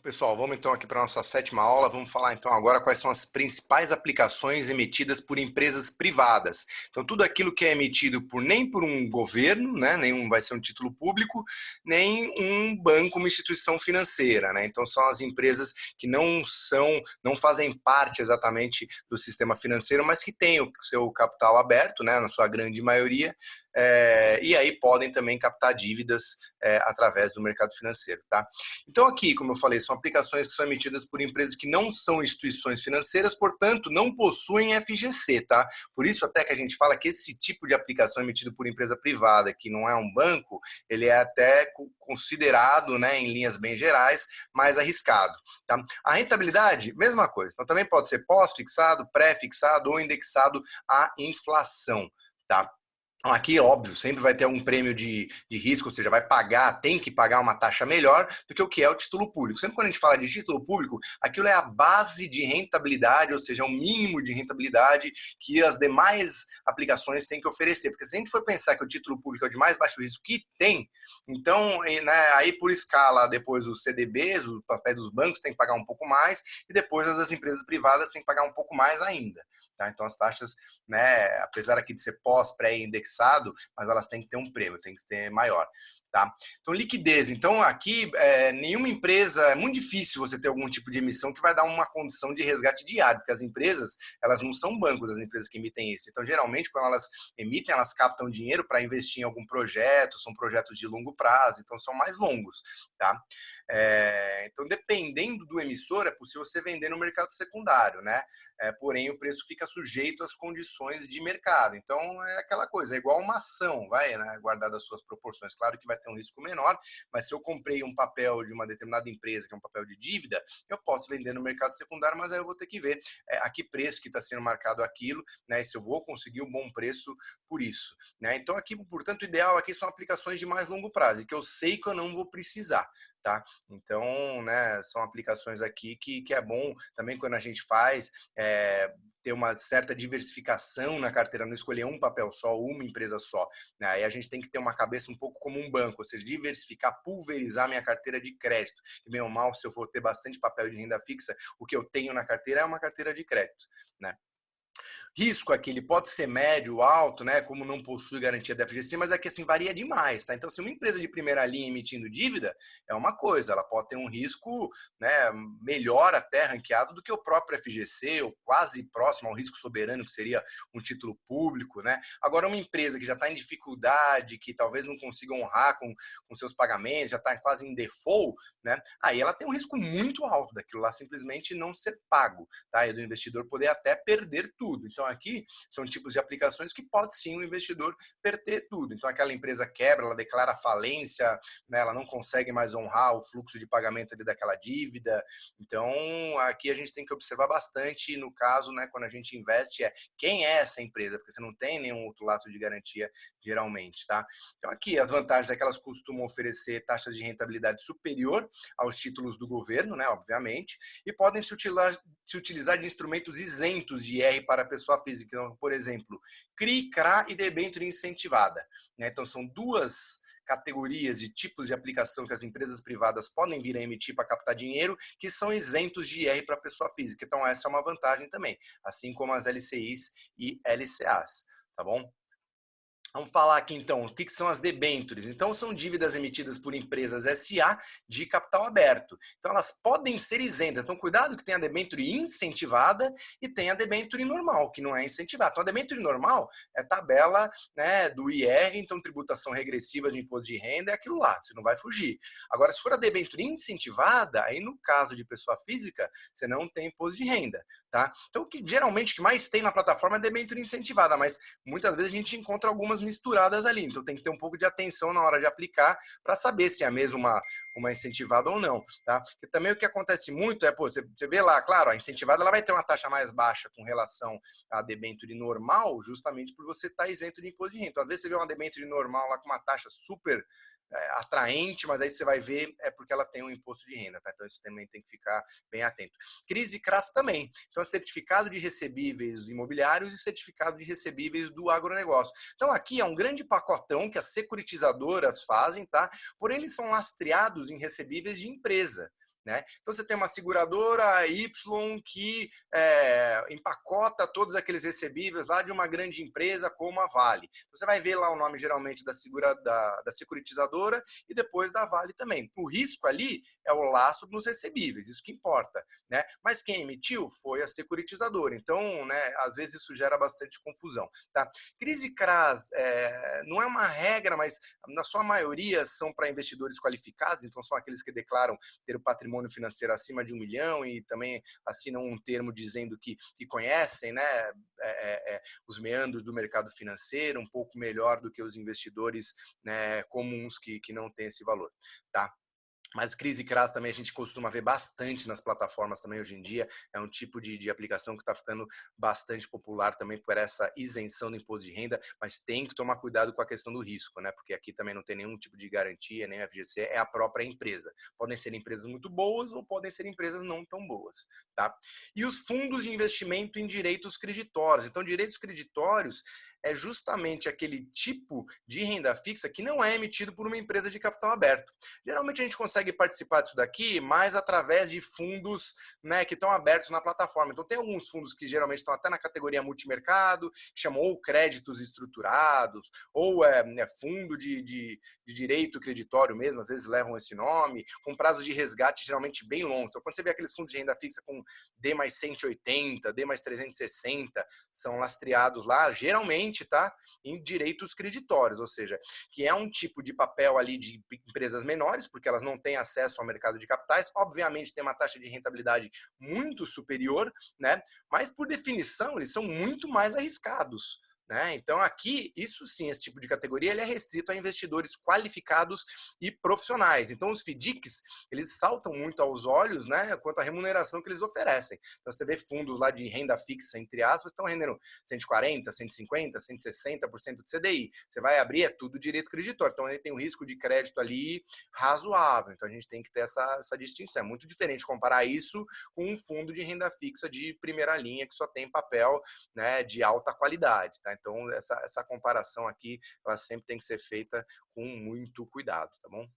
Pessoal, vamos então aqui para a nossa sétima aula. Vamos falar então agora quais são as principais aplicações emitidas por empresas privadas. Então, tudo aquilo que é emitido nem por um governo, né, nenhum vai ser um título público, nem um banco, uma instituição financeira, né? Então, são as empresas que não fazem parte exatamente do sistema financeiro, mas que têm o seu capital aberto, né, na sua grande maioria, e aí podem também captar dívidas através do mercado financeiro, tá? Então aqui, como eu falei, são aplicações que são emitidas por empresas que não são instituições financeiras, portanto, não possuem FGC, tá? Por isso até que a gente fala que esse tipo de aplicação emitido por empresa privada, que não é um banco, ele é até considerado, né, em linhas bem gerais, mais arriscado, tá? A rentabilidade, mesma coisa. Então também pode ser pós-fixado, pré-fixado ou indexado à inflação, tá? Aqui, óbvio, sempre vai ter um prêmio de risco, ou seja, tem que pagar uma taxa melhor do que o que é o título público. Sempre quando a gente fala de título público, aquilo é a base de rentabilidade, ou seja, é o mínimo de rentabilidade que as demais aplicações têm que oferecer. Porque se a gente for pensar que o título público é o de mais baixo risco que tem, então, né, aí por escala, depois os CDBs, os papéis dos bancos têm que pagar um pouco mais, e depois as das empresas privadas têm que pagar um pouco mais ainda. Tá? Então, as taxas, né, apesar aqui de ser pós-pré-indexado, mas elas têm que ter um prêmio, tem que ser maior. Tá? Então, liquidez. Então, aqui, nenhuma empresa, é muito difícil você ter algum tipo de emissão que vai dar uma condição de resgate diário, porque as empresas, elas não são bancos, as empresas que emitem isso. Então, geralmente, quando elas emitem, elas captam dinheiro para investir em algum projeto, são projetos de longo prazo, então são mais longos. Tá? Então, dependendo do emissor, é possível você vender no mercado secundário, né? Porém, o preço fica sujeito às condições de mercado. Então, é aquela coisa, é igual uma ação, né, guardada as suas proporções. Claro que vai ter um risco menor, mas se eu comprei um papel de uma determinada empresa, que é um papel de dívida, eu posso vender no mercado secundário, mas aí eu vou ter que ver a que preço que está sendo marcado aquilo, né, e se eu vou conseguir um bom preço por isso. Né? Então, aqui, portanto, o ideal aqui são aplicações de mais longo prazo, e que eu sei que eu não vou precisar. Tá? Então, né, são aplicações aqui que é bom também quando a gente faz, ter uma certa diversificação na carteira, não escolher um papel só, uma empresa só. Né? Aí a gente tem que ter uma cabeça um pouco como um banco, ou seja, diversificar, pulverizar minha carteira de crédito. E bem ou mal, se eu for ter bastante papel de renda fixa, o que eu tenho na carteira é uma carteira de crédito. Né? Risco aqui, ele pode ser médio, alto, né? Como não possui garantia da FGC, mas aqui assim varia demais, tá? Então, se uma empresa de primeira linha emitindo dívida, é uma coisa, ela pode ter um risco, né, melhor até ranqueado do que o próprio FGC, ou quase próximo ao risco soberano, que seria um título público, né? Agora, uma empresa que já está em dificuldade, que talvez não consiga honrar com seus pagamentos, já está quase em default, né? Aí ela tem um risco muito alto daquilo lá simplesmente não ser pago, tá? E do investidor poder até perder tudo. Então, aqui são tipos de aplicações que pode sim o investidor perder tudo. Então, aquela empresa quebra, ela declara falência, né, ela não consegue mais honrar o fluxo de pagamento ali daquela dívida. Então, aqui a gente tem que observar bastante, no caso, né, quando a gente investe, quem é essa empresa, porque você não tem nenhum outro laço de garantia, geralmente, tá? Então, aqui, as vantagens é que elas costumam oferecer taxas de rentabilidade superior aos títulos do governo, né, obviamente, e podem se utilizar de instrumentos isentos de IR para a pessoa física. Então, por exemplo, CRI, CRA e debênture incentivada. Né? Então, são duas categorias de tipos de aplicação que as empresas privadas podem vir a emitir para captar dinheiro, que são isentos de IR para a pessoa física. Então, essa é uma vantagem também, assim como as LCIs e LCAs. Tá bom? Vamos falar aqui então, o que são as debêntures? Então, são dívidas emitidas por empresas SA de capital aberto. Então, elas podem ser isentas. Então, cuidado que tem a debênture incentivada e tem a debênture normal, que não é incentivada. Então, a debênture normal é tabela, né, do IR, então tributação regressiva de imposto de renda, é aquilo lá, você não vai fugir. Agora, se for a debênture incentivada, aí no caso de pessoa física, você não tem imposto de renda. Tá? Então, o que geralmente que mais tem na plataforma é debênture incentivada, mas muitas vezes a gente encontra algumas misturadas ali. Então, tem que ter um pouco de atenção na hora de aplicar para saber se é mesmo uma incentivada ou não. Tá? Porque também o que acontece muito é, pô, você vê lá, claro, a incentivada ela vai ter uma taxa mais baixa com relação à debênture normal, justamente por você estar isento de imposto de renda. Então, às vezes você vê uma debênture normal lá com uma taxa super atraente, mas aí você vai ver é porque ela tem um imposto de renda, tá? Então isso também tem que ficar bem atento. Crise e CRAS também. Então é certificado de recebíveis imobiliários e certificado de recebíveis do agronegócio. Então aqui é um grande pacotão que as securitizadoras fazem, tá? Porém eles são lastreados em recebíveis de empresa. né? Então você tem uma seguradora Y que empacota todos aqueles recebíveis lá de uma grande empresa como a Vale. Você vai ver lá o nome geralmente da securitizadora e depois da Vale também. O risco ali é o lastro nos recebíveis, isso que importa, né? Mas quem emitiu foi a securitizadora. Então, né, às vezes isso gera bastante confusão, tá? Crise CRAS não é uma regra, mas na sua maioria são para investidores qualificados, então são aqueles que declaram ter o patrimônio financeiro acima de 1 milhão e também assinam um termo dizendo que conhecem, né, os meandros do mercado financeiro um pouco melhor do que os investidores, né, comuns que não têm esse valor, tá? Mas crise CRAS também a gente costuma ver bastante nas plataformas também hoje em dia. É um tipo de aplicação que está ficando bastante popular também por essa isenção do imposto de renda, mas tem que tomar cuidado com a questão do risco, né? Porque aqui também não tem nenhum tipo de garantia, nem FGC, é a própria empresa. Podem ser empresas muito boas ou podem ser empresas não tão boas, tá? E os fundos de investimento em direitos creditórios. Então, direitos creditórios é justamente aquele tipo de renda fixa que não é emitido por uma empresa de capital aberto. Geralmente a gente consegue participar disso daqui mais através de fundos, né, que estão abertos na plataforma. Então tem alguns fundos que geralmente estão até na categoria multimercado, que chamam ou créditos estruturados, ou fundo de direito creditório mesmo, às vezes levam esse nome, com prazos de resgate geralmente bem longos. Então quando você vê aqueles fundos de renda fixa com D mais 180, D mais 360, são lastreados lá, geralmente, tá, em direitos creditórios, ou seja, que é um tipo de papel ali de empresas menores, porque elas não têm acesso ao mercado de capitais, obviamente tem uma taxa de rentabilidade muito superior, né? Mas por definição eles são muito mais arriscados, né? Então aqui, isso sim, esse tipo de categoria ele é restrito a investidores qualificados e profissionais. Então os FDICs, eles saltam muito aos olhos, né, quanto à remuneração que eles oferecem. Então você vê fundos lá de renda fixa, entre aspas, estão rendendo 140, 150, 160% do CDI. Você vai abrir, é tudo direito creditório. Então ele tem um risco de crédito ali razoável. Então a gente tem que ter essa distinção. É muito diferente comparar isso com um fundo de renda fixa de primeira linha que só tem papel, né, de alta qualidade, tá? Então essa comparação aqui, ela sempre tem que ser feita com muito cuidado, tá bom?